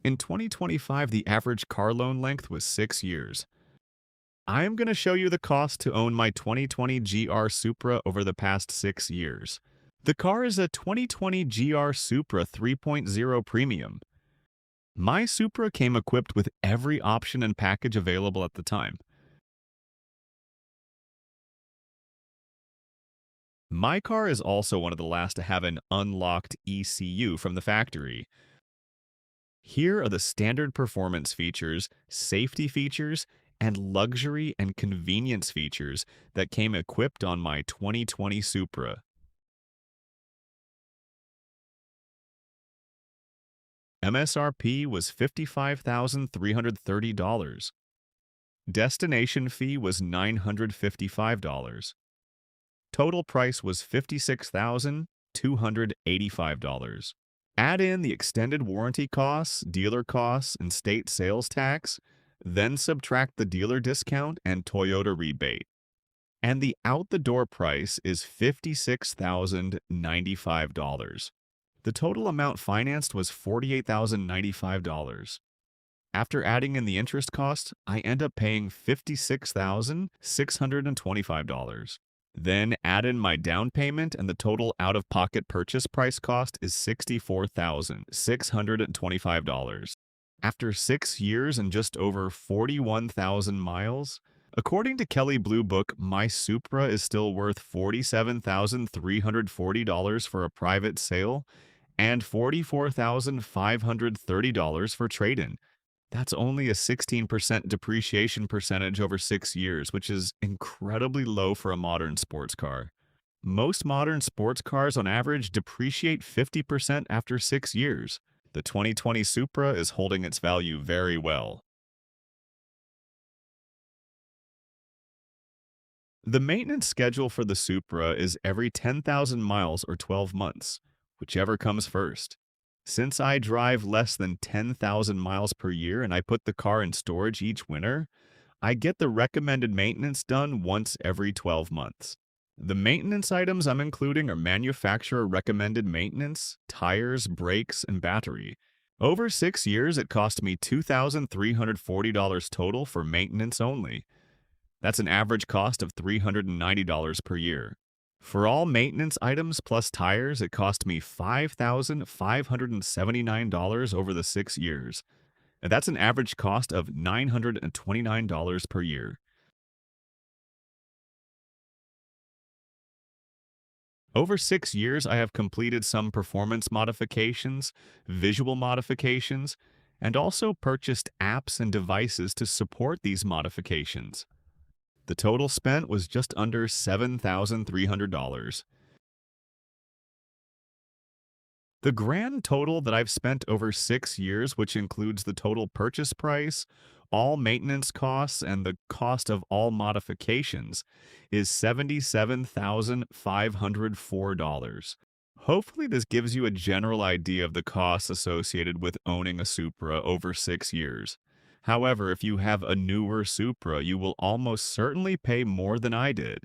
In 2025, the average car loan length was 6 years. I am going to show you the cost to own my 2020 GR Supra over the past 6 years. The car is a 2020 GR Supra 3.0 Premium. My Supra came equipped with every option and package available at the time. My car is also one of the last to have an unlocked ECU from the factory. Here are the standard performance features, safety features, and luxury and convenience features that came equipped on my 2020 Supra. MSRP was $55,330. Destination fee was $955. Total price was $56,285. Add in the extended warranty costs, dealer costs, and state sales tax, then subtract the dealer discount and Toyota rebate. And the out-the-door price is $56,095. The total amount financed was $48,095. After adding in the interest cost, I end up paying $56,625. Then add in my down payment and the total out-of-pocket purchase price cost is $64,625. After 6 years and just over 41,000 miles, according to Kelley Blue Book, my Supra is still worth $47,340 for a private sale and $44,530 for trade-in. That's only a 16% depreciation percentage over 6 years, which is incredibly low for a modern sports car. Most modern sports cars on average depreciate 50% after 6 years. The 2020 Supra is holding its value very well. The maintenance schedule for the Supra is every 10,000 miles or 12 months, whichever comes first. Since I drive less than 10,000 miles per year and I put the car in storage each winter, I get the recommended maintenance done once every 12 months. The maintenance items I'm including are manufacturer recommended maintenance, tires, brakes, and battery. Over 6 years, it cost me $2,340 total for maintenance only. That's an average cost of $390 per year. For all maintenance items plus tires, it cost me $5,579 over the 6 years. And that's an average cost of $929 per year. Over 6 years, I have completed some performance modifications, visual modifications, and also purchased apps and devices to support these modifications. The total spent was just under $7,300. The grand total that I've spent over 6 years, which includes the total purchase price, all maintenance costs, and the cost of all modifications, is $77,504. Hopefully this gives you a general idea of the costs associated with owning a Supra over 6 years. However, if you have a newer Supra, you will almost certainly pay more than I did.